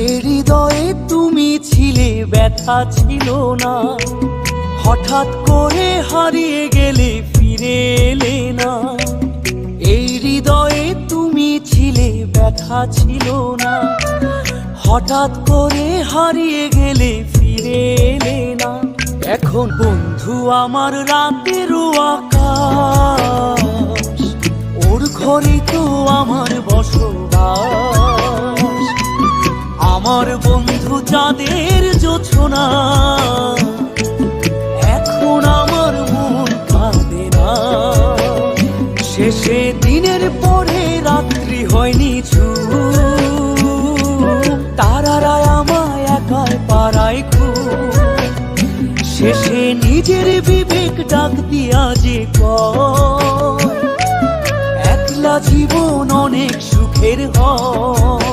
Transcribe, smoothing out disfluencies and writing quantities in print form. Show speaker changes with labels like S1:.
S1: এই হৃদয়ে তুমি ছিলে, ব্যথা ছিল না। হঠাৎ করে হারিয়ে গেলে, ফিরে এলে না। এই হৃদয়ে তুমি ছিলে, ব্যথা ছিল না। হঠাৎ করে হারিয়ে গেলে, ফিরে এলে না। এখন বন্ধু আমার রাতেরও আকাশ, ওর ঘরে তো আমার বসবাস। আমার বন্ধু চাঁদের জোছনা, এখন আমার মন কাঁদে না। শেষে দিনের পরে রাত্রি হয়নি ছুঁ, তারারা আমায় একাই পাড়ায় খুব। শেষে নিজের বিবেক ডাক দিয়া যে কয়, একলা জীবন অনেক সুখের হয়।